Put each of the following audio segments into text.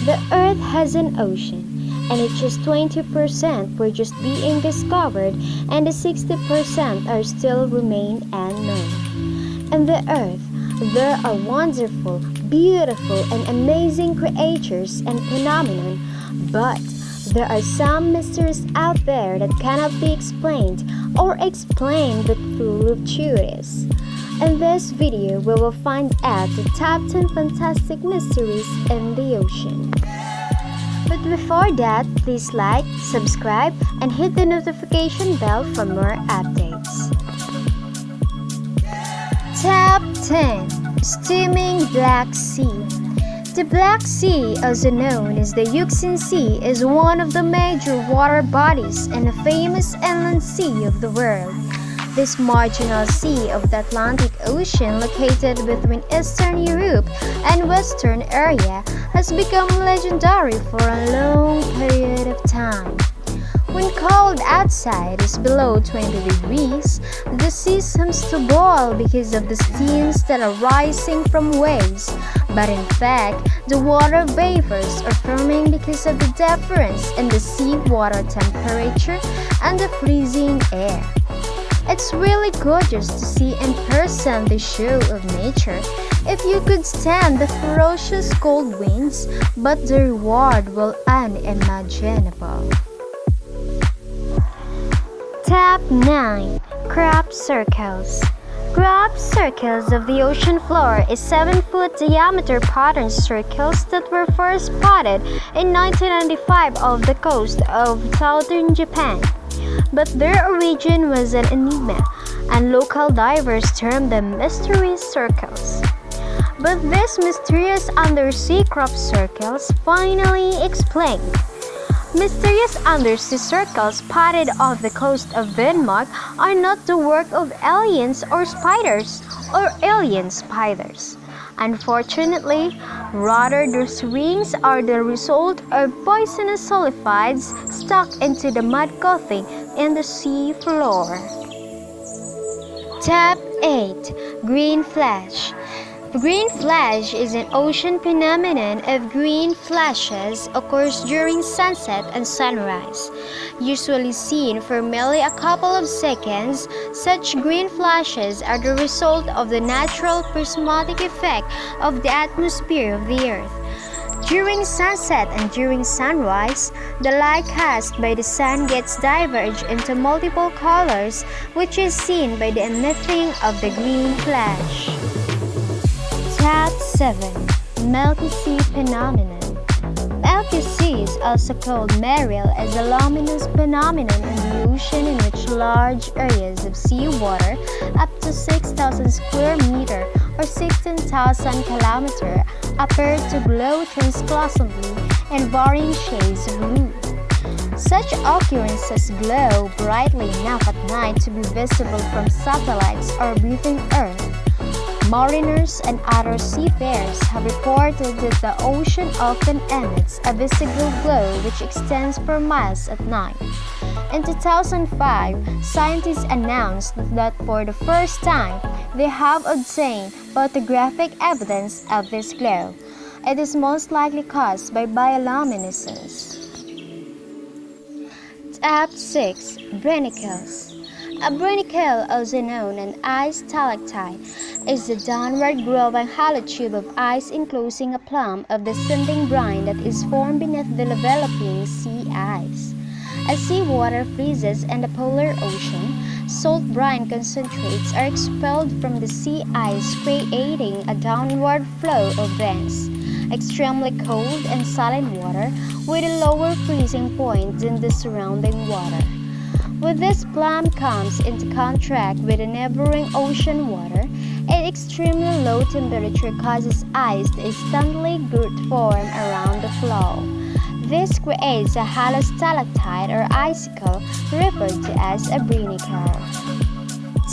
The Earth has an ocean, and it's just 20% were just being discovered, and the 60% are still remain unknown. In the Earth, there are wonderful, beautiful, and amazing creatures and phenomenon, but there are some mysteries out there that cannot be explained or explained but full of truths. In this video, we will find out the top 10 fantastic mysteries in the ocean. But before that, please like, subscribe, and hit the notification bell for more updates. Top 10. Steaming Black Sea. The Black Sea, also known as the Euxine Sea, is one of the major water bodies and the famous inland sea of the world. This marginal sea of the Atlantic Ocean, located between Eastern Europe and Western area, has become legendary for a long period of time. When cold outside is below 20 degrees, the sea seems to boil because of the steams that are rising from waves. But in fact, the water vapors are forming because of the difference in the sea water temperature and the freezing air. It's really gorgeous to see in person the show of nature. If you could stand the ferocious cold winds, but the reward will unimaginable. Top 9. Crop circles. Crop circles of the ocean floor is 7-foot diameter pattern circles that were first spotted in 1995 off the coast of southern Japan. But their origin was an enigma, and local divers termed them mystery circles. But these mysterious undersea crop circles finally explained. Mysterious undersea circles spotted off the coast of Denmark are not the work of aliens or spiders or alien spiders. Unfortunately, rather those rings are the result of poisonous solidifieds stuck into the mud coating in the sea floor. Top 8. Green Flash. Green flash is an ocean phenomenon of green flashes occurs during sunset and sunrise. Usually seen for merely a couple of seconds, such green flashes are the result of the natural prismatic effect of the atmosphere of the Earth. During sunset and during sunrise, the light cast by the sun gets diverged into multiple colors, which is seen by the emitting of the green flash. Top 7. Milky Sea Phenomenon. Milky Sea is also called Mariel as a luminous phenomenon in the ocean in which large areas of seawater up to 6,000 square meter or 16,000 kilometer appear to glow translucently in varying shades of blue. Such occurrences glow brightly enough at night to be visible from satellites orbiting Earth. Mariners and other seafarers have reported that the ocean often emits a visible glow which extends for miles at night. In 2005, scientists announced that for the first time, they have obtained photographic evidence of this glow. It is most likely caused by bioluminescence. Top 6. Barnacles. A barnacle, also known as ice stalactite, is a downward growing hollow tube of ice enclosing a plum of the sinking brine that is formed beneath the developing sea ice. As seawater freezes in the polar ocean, salt brine concentrates are expelled from the sea ice, creating a downward flow of dense, extremely cold and salty water with a lower freezing point than the surrounding water. When this plum comes into contact with the neighboring ocean water, an extremely low temperature causes ice to instantly form around the flow. This creates a hollow stalactite or icicle referred to as a barnacle.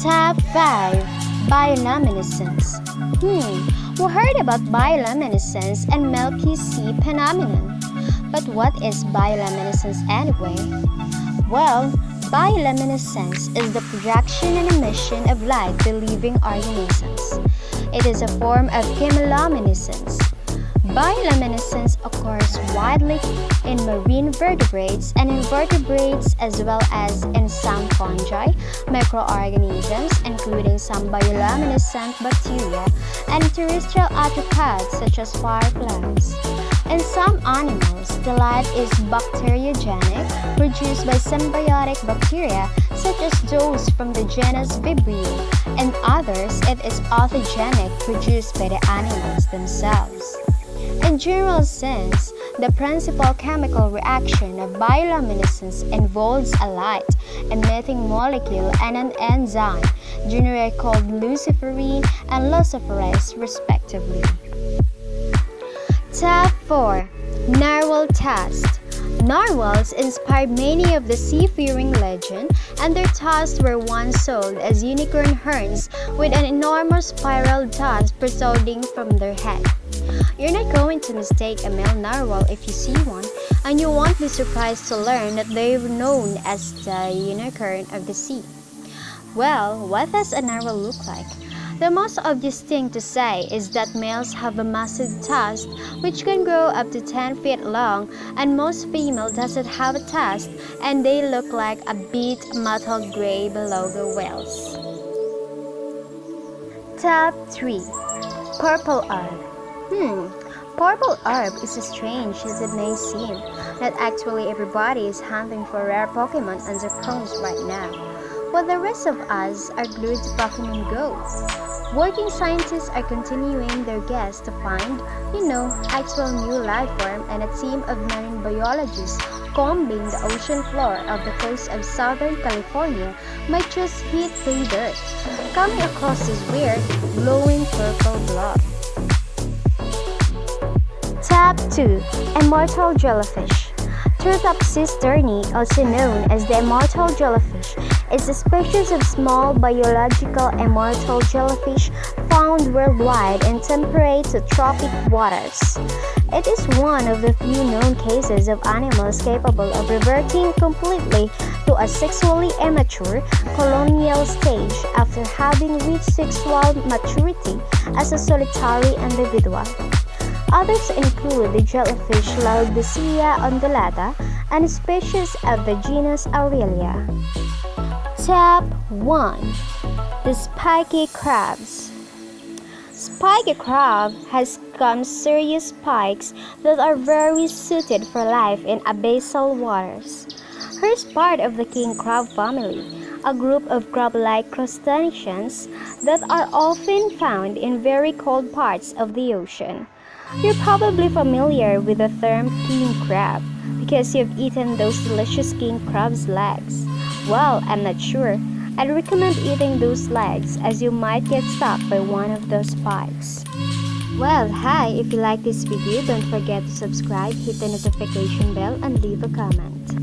Top 5. Bioluminescence. We heard about bioluminescence and Milky Sea phenomenon. But what is bioluminescence anyway? Well, bioluminescence is the projection and emission of light by living organisms. It is a form of chemiluminescence. Bioluminescence occurs marine vertebrates and invertebrates, as well as in some fungi, microorganisms, including some bioluminescent bacteria, and terrestrial arthropods such as fireflies. In some animals, the light is bacteriogenic, produced by symbiotic bacteria such as those from the genus Vibrio. In others, it is autogenic, produced by the animals themselves. In general sense, the principal chemical reaction of bioluminescence involves a light-emitting molecule and an enzyme, generally called luciferin and luciferase respectively. Tab 4. Narwhal Tusk. Narwhals inspired many of the seafaring legend, and their tusks were once sold as unicorn horns with an enormous spiral tusk protruding from their head. You're not going to mistake a male narwhal if you see one, and you won't be surprised to learn that they're known as the unicorn of the sea. Well, what does a narwhal look like? The most obvious thing to say is that males have a massive tusk which can grow up to 10 feet long, and most females doesn't have a tusk, and they look like a bit mottled gray beluga whales. Tab 3. Purple Orb. Purple Orb is as strange as it may seem. Not actually everybody is hunting for rare Pokemon on the cones right now, while the rest of us are glued to Pokemon Go. Working scientists are continuing their quest to find, actual new life form, and a team of marine biologists combing the ocean floor of the coast of Southern California might just hit pay dirt, coming across this weird, glowing purple blob. Tab 2. Immortal Jellyfish. Turtopsis sterni, also known as the immortal jellyfish, is a species of small biological immortal jellyfish found worldwide in temperate to tropic waters. It is one of the few known cases of animals capable of reverting completely to a sexually immature colonial stage after having reached sexual maturity as a solitary individual. Others include the jellyfish Laodicea undulata and a species of the genus Aurelia. Tab 1. The Spiky Crabs. Spiky crab has serious spikes that are very suited for life in abyssal waters. Her is part of the king crab family, a group of crab-like crustaceans that are often found in very cold parts of the ocean. You're probably familiar with the term king crab because you've eaten those delicious king crab's legs. Well, I'm not sure. I'd recommend eating those legs as you might get stuck by one of those spikes. Well, hi! If you like this video, don't forget to subscribe, hit the notification bell, and leave a comment.